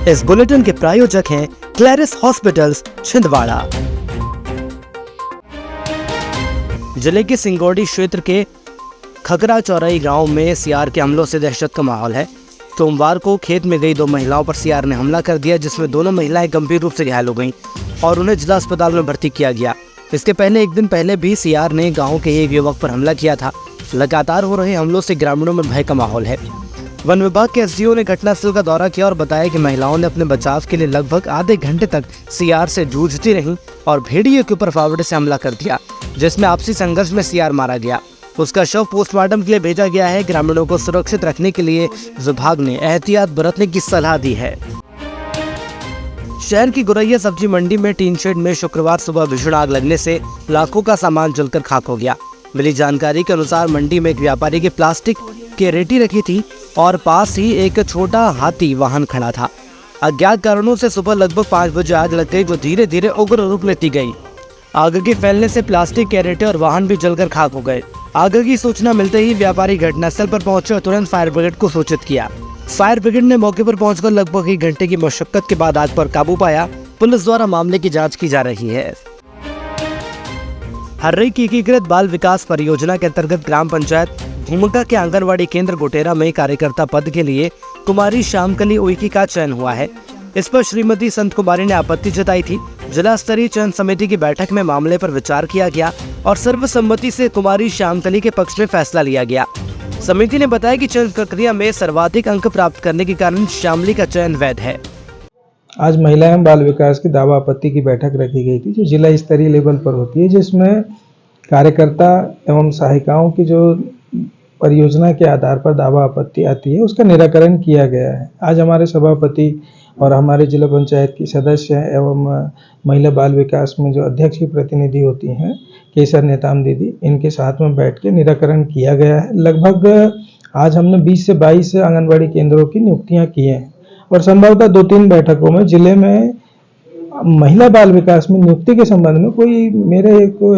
इस बुलेटिन के प्रायोजक हैं क्लैरिस हॉस्पिटल्स छिंदवाड़ा। जिले के सिंगोड़ी क्षेत्र के खकरा चौराई गांव में सियार के हमलों से दहशत का माहौल है। सोमवार को खेत में गई 2 महिलाओं पर सियार ने हमला कर दिया, जिसमें दोनों महिलाएं गंभीर रूप से घायल हो गईं और उन्हें जिला अस्पताल में भर्ती किया गया। इसके पहले एक दिन पहले भी सियार ने गांव के एक युवक पर हमला किया था। लगातार हो रहे हमलों से ग्रामीणों में भय का माहौल है। वन विभाग के एसडीओ ने घटनास्थल का दौरा किया और बताया कि महिलाओं ने अपने बचाव के लिए लगभग आधे घंटे तक सियार से जूझती रहीं और भेड़िए के ऊपर फावड़े से हमला कर दिया, जिसमें आपसी संघर्ष में सियार मारा गया। उसका शव पोस्टमार्टम के लिए भेजा गया है। ग्रामीणों को सुरक्षित रखने के लिए विभाग ने एहतियात बरतने की सलाह दी है। शहर की गुरैया सब्जी मंडी में टीन शेड में शुक्रवार सुबह भीषण आग लगने से लाखों का सामान जलकर खाक हो गया। मिली जानकारी के अनुसार मंडी में एक व्यापारी की प्लास्टिक की रेटी रखी थी और पास ही एक छोटा हाथी वाहन खड़ा था। अज्ञात कारणों से सुबह लगभग 5 बजे आग लग गई, जो धीरे धीरे उग्र रूप लेती गई। आग के फैलने से प्लास्टिक कैरेटे और वाहन भी जलकर खाक हो गए। आग की सूचना मिलते ही व्यापारी घटनास्थल पर पहुंचे और तुरंत फायर ब्रिगेड को सूचित किया। फायर ब्रिगेड ने मौके पर पहुंचकर लगभग 1 घंटे की मशक्कत के बाद आग पर काबू पाया। पुलिस द्वारा मामले की जाँच की जा रही है। हर्रई की एकीकृत बाल विकास परियोजना के अंतर्गत ग्राम पंचायत भूमिका के आंगनवाड़ी केंद्र गोटेरा में कार्यकर्ता पद के लिए कुमारी श्यामकली उइकी का चयन हुआ है। इस पर श्रीमती संत कुमारी ने आपत्ति जताई थी। जिला स्तरीय चयन समिति की बैठक में मामले पर विचार किया गया और सर्वसम्मति से कुमारी श्यामकली के पक्ष में फैसला लिया गया। समिति ने बताया कि चयन प्रक्रिया में सर्वाधिक अंक प्राप्त करने के कारण श्यामली का चयन वैध है। आज महिला एवं बाल विकास की दावा आपत्ति की बैठक रखी गई थी, जो जिला स्तरीय लेवल पर होती है, जिसमें कार्यकर्ता एवं सहायिकाओं की जो परियोजना के आधार पर दावा आपत्ति आती है, उसका निराकरण किया गया है। आज हमारे सभापति और हमारे जिला पंचायत की सदस्य एवं महिला बाल विकास में जो अध्यक्ष की प्रतिनिधि होती हैं, केसर नेताम दीदी, इनके साथ में बैठ के निराकरण किया गया है। लगभग आज हमने 20 से 22 आंगनबाड़ी केंद्रों की नियुक्तियां की हैं और संभवतः 2-3 बैठकों में जिले में महिला बाल विकास में नियुक्ति के संबंध में कोई मेरे को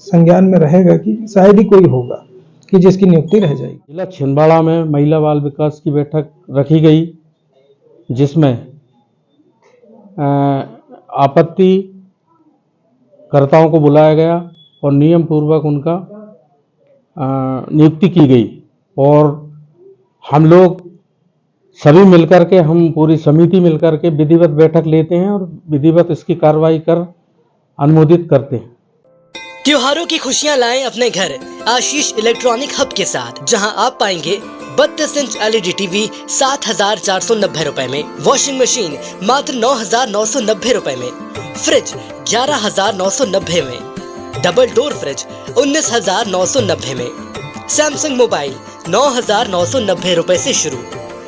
संज्ञान में रहेगा कि शायद ही कोई होगा कि जिसकी नियुक्ति रह जाएगी। जिला छिंदवाड़ा में महिला बाल विकास की बैठक रखी गई, जिसमें आपत्ति कर्ताओं को बुलाया गया और नियम पूर्वक उनका नियुक्ति की गई। और हम लोग सभी मिलकर के, हम पूरी समिति मिलकर के विधिवत बैठक लेते हैं और विधिवत इसकी कार्रवाई कर अनुमोदित करते हैं। त्योहारों की खुशियां लाएं अपने घर आशीष इलेक्ट्रॉनिक हब के साथ, जहां आप पाएंगे 32 इंच LED टीवी 7,490 रुपए में, वॉशिंग मशीन मात्र 9,990 रुपए में, फ्रिज 11,990 में, डबल डोर फ्रिज 19,990 में, सैमसंग मोबाइल 9,990 रुपए से शुरू,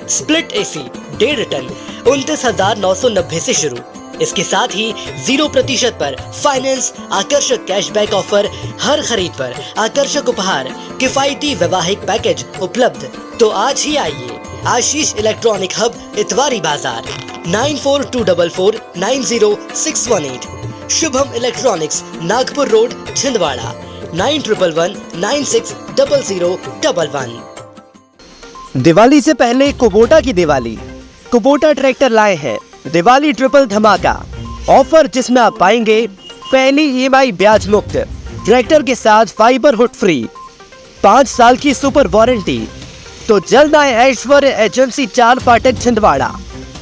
स्प्लिट AC 1.5 टन 29,990 से शुरू। इसके साथ ही 0% पर फाइनेंस, आकर्षक कैशबैक ऑफर, हर खरीद पर आकर्षक उपहार, किफायती वैवाहिक पैकेज उपलब्ध। तो आज ही आइए आशीष इलेक्ट्रॉनिक हब, इतवारी बाजार, 9424490618, शुभम इलेक्ट्रॉनिक्स, नागपुर रोड, छिंदवाड़ा, 9111960011। दिवाली से पहले कुबोटा की दिवाली। कुबोटा ट्रैक्टर लाए हैं दिवाली ट्रिपल धमाका ऑफर, जिसमें आप पाएंगे पहली EMI ब्याज मुक्त, ट्रैक्टर के साथ फाइबर हुड फ्री, 5 साल की सुपर वारंटी। तो जल्द आए ऐश्वर्य एजेंसी 4 फाटक छिंदवाड़ा।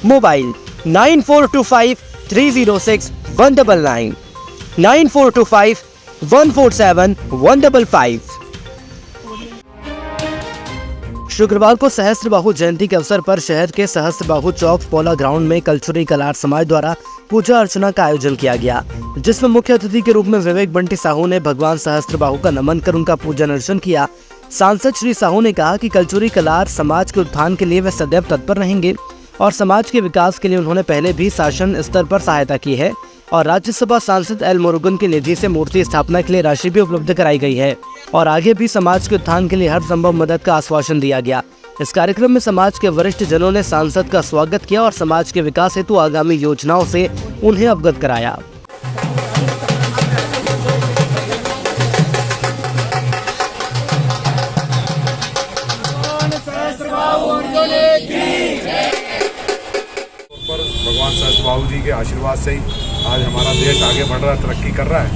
मोबाइल 9425306199, 9425147155। शुक्रवार को सहस्त्रबाहु जयंती के अवसर पर शहर के सहस्त्रबाहु चौक पोला ग्राउंड में कल्चुरी कलार समाज द्वारा पूजा अर्चना का आयोजन किया गया, जिसमें मुख्य अतिथि के रूप में विवेक बंटी साहू ने भगवान सहस्त्रबाहु का नमन कर उनका पूजन अर्चन किया। सांसद श्री साहू ने कहा कि कल्चुरी कलार समाज के उत्थान के लिए वे सदैव तत्पर रहेंगे और समाज के विकास के लिए उन्होंने पहले भी शासन स्तर पर सहायता की है और राज्यसभा सांसद एल मुरुगन की निधि से मूर्ति स्थापना के लिए राशि भी उपलब्ध कराई गई है और आगे भी समाज के उत्थान के लिए हर संभव मदद का आश्वासन दिया गया। इस कार्यक्रम में समाज के वरिष्ठ जनों ने सांसद का स्वागत किया और समाज के विकास हेतु आगामी योजनाओं से उन्हें अवगत कराया। भगवान सरस्वती बाबू जी के आशीर्वाद से ही आज हमारा देश आगे बढ़ रहा है, तरक्की कर रहा है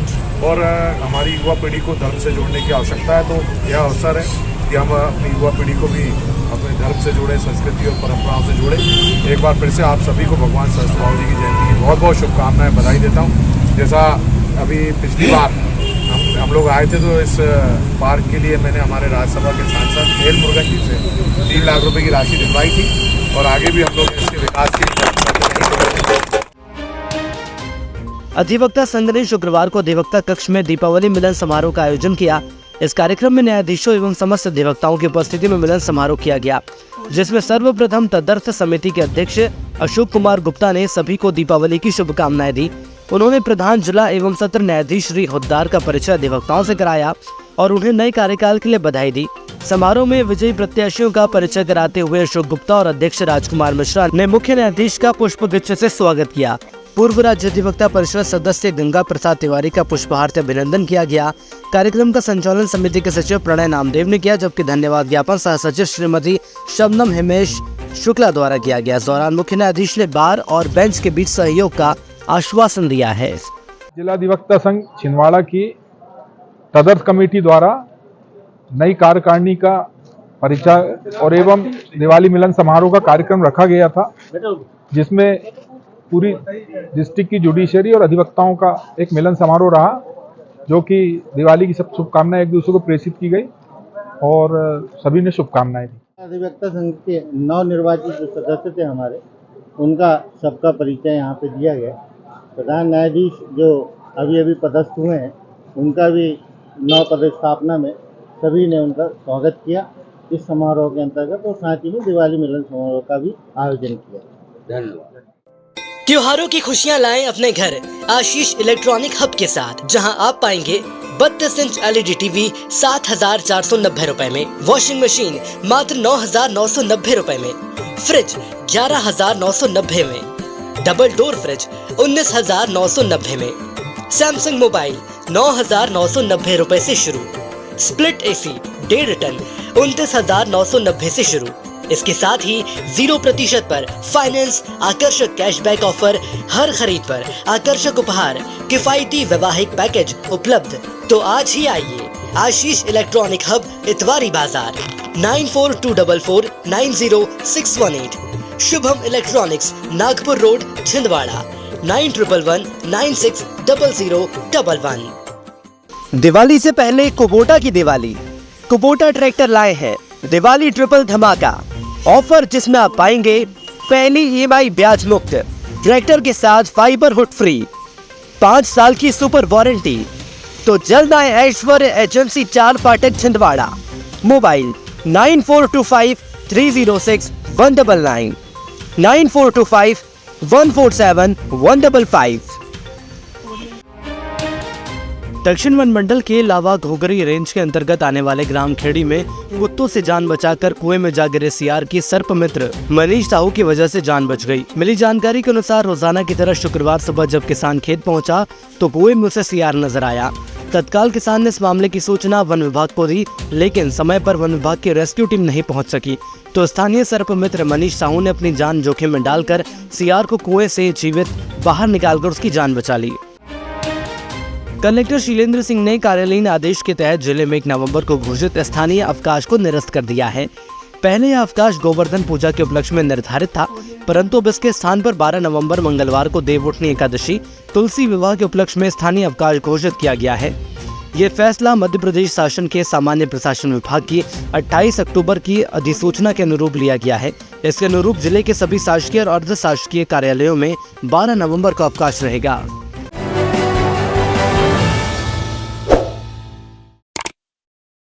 और हमारी युवा पीढ़ी को धर्म से जोड़ने की आवश्यकता है। तो यह अवसर है कि हम अपनी युवा पीढ़ी को भी अपने धर्म से जोड़े, संस्कृति और परंपराओं से जोड़े। एक बार फिर से आप सभी को भगवान सरस्वती बाबू जी की जयंती की बहुत बहुत शुभकामनाएं, बधाई देता हूँ। जैसा अभी पिछली बार हम लोग आए थे तो इस पार्क के लिए मैंने हमारे राज्यसभा के सांसद एल मुरुगन जी से 3 लाख रुपए की राशि दिलवाई थी और आगे भी हम लोग इसके विकास के लिए अधिवक्ता संघ ने शुक्रवार को अधिवक्ता कक्ष में दीपावली मिलन समारोह का आयोजन किया। इस कार्यक्रम में न्यायाधीशों एवं समस्त अधिवक्ताओं की उपस्थिति में मिलन समारोह किया गया, जिसमें सर्वप्रथम तदर्थ समिति के अध्यक्ष अशोक कुमार गुप्ता ने सभी को दीपावली की शुभकामनाएं दी। उन्होंने प्रधान जिला एवं सत्र न्यायाधीश श्री हुद्दार का परिचय अधिवक्ताओं से कराया और उन्हें नए कार्यकाल के लिए बधाई दी। समारोह में विजयी प्रत्याशियों का परिचय कराते हुए अशोक गुप्ता और अध्यक्ष राजकुमार मिश्रा ने मुख्य न्यायाधीश का पुष्पगुच्छ से स्वागत किया। पूर्व राज्य अधिवक्ता परिषद सदस्य गंगा प्रसाद तिवारी का पुष्पहार से अभिनंदन किया गया। कार्यक्रम का संचालन समिति के सचिव प्रणय नामदेव ने किया, जबकि धन्यवाद ज्ञापन सह सचिव श्रीमती शबनम हिमेश शुक्ला द्वारा किया गया। इस दौरान मुख्य न्यायाधीश ने बार और बेंच के बीच सहयोग का आश्वासन दिया है। जिला अधिवक्ता संघ छिंदवाड़ा की तदर्थ कमेटी द्वारा नई कार्यकारिणी का परिचय और एवं दिवाली मिलन समारोह का कार्यक्रम रखा गया था, जिसमें पूरी डिस्ट्रिक्ट की जुडिशरी और अधिवक्ताओं का एक मिलन समारोह रहा, जो कि दिवाली की सब शुभकामनाएं एक दूसरे को प्रेषित की गई और सभी ने शुभकामनाएं दी। अधिवक्ता संघ के नवनिर्वाचित जो सदस्य थे हमारे, उनका सबका परिचय यहाँ पे दिया गया। प्रधान न्यायाधीश जो अभी अभी पदस्थ हुए हैं, उनका भी नव पदस्थापना में सभी ने उनका स्वागत किया इस समारोह के अंतर्गत, और साथ ही में दिवाली मिलन समारोह का भी आयोजन किया। धन्यवाद। त्योहारों की खुशियां लाएं अपने घर आशीष इलेक्ट्रॉनिक हब के साथ, जहां आप पाएंगे 32 इंच LED टीवी 7,490 रुपए में, वॉशिंग मशीन मात्र 9,990 रुपए में, फ्रिज 11,990 में, डबल डोर फ्रिज 19,990 में, सैमसंग मोबाइल 9,990 रुपए से शुरू, स्प्लिट AC 1.5 टन 29,990 से शुरू। इसके साथ ही 0% पर फाइनेंस, आकर्षक कैशबैक ऑफर, हर खरीद पर आकर्षक उपहार, किफायती वैवाहिक पैकेज उपलब्ध। तो आज ही आइए आशीष इलेक्ट्रॉनिक हब, इतवारी बाजार, 9424490618, शुभम इलेक्ट्रॉनिक्स, नागपुर रोड, छिंदवाड़ा, 9111960011। दिवाली से पहले कुबोटा की दिवाली। कुबोटा ट्रैक्टर लाए हैं दिवाली ट्रिपल धमाका ऑफर, जिसमें आप पाएंगे पहली EMI ब्याज मुक्त, ट्रैक्टर के साथ फाइबर हुड फ्री, 5 साल की सुपर वारंटी। तो जल्द आए ऐश्वर्य एजेंसी 4 फाटक छिंदवाड़ा। मोबाइल 9425306199, 9425147155। दक्षिण वन मंडल के लावा घोगरी रेंज के अंतर्गत आने वाले ग्राम खेड़ी में कुत्तों से जान बचाकर कुएं में जा गिरे सियार की सर्प मित्र मनीष साहू की वजह से जान बच गई। मिली जानकारी के अनुसार रोजाना की तरह शुक्रवार सुबह जब किसान खेत पहुंचा तो कुएं में उसे सियार नजर आया। तत्काल किसान ने इस मामले की सूचना वन विभाग को दी, लेकिन समय पर वन विभाग की रेस्क्यू टीम नहीं पहुंच सकी। तो स्थानीय सर्प मित्र मनीष साहू ने अपनी जान जोखिम में डालकर सियार को कुएं से जीवित बाहर निकालकर उसकी जान बचा ली। कलेक्टर शीलेंद्र सिंह ने कार्यालयीन आदेश के तहत जिले में 1 नवंबर को घोषित स्थानीय अवकाश को निरस्त कर दिया है। पहले यह अवकाश गोवर्धन पूजा के उपलक्ष्य में निर्धारित था, परंतु अब इसके स्थान पर 12 नवंबर मंगलवार को देवउठनी एकादशी तुलसी विवाह के उपलक्ष्य में स्थानीय अवकाश घोषित किया गया है। ये फैसला मध्य प्रदेश शासन के सामान्य प्रशासन विभाग की 28 अक्टूबर की अधिसूचना के अनुरूप लिया गया है। इसके अनुरूप जिले के सभी शासकीय और अर्ध शासकीय कार्यालयों में 12 नवंबर को अवकाश रहेगा।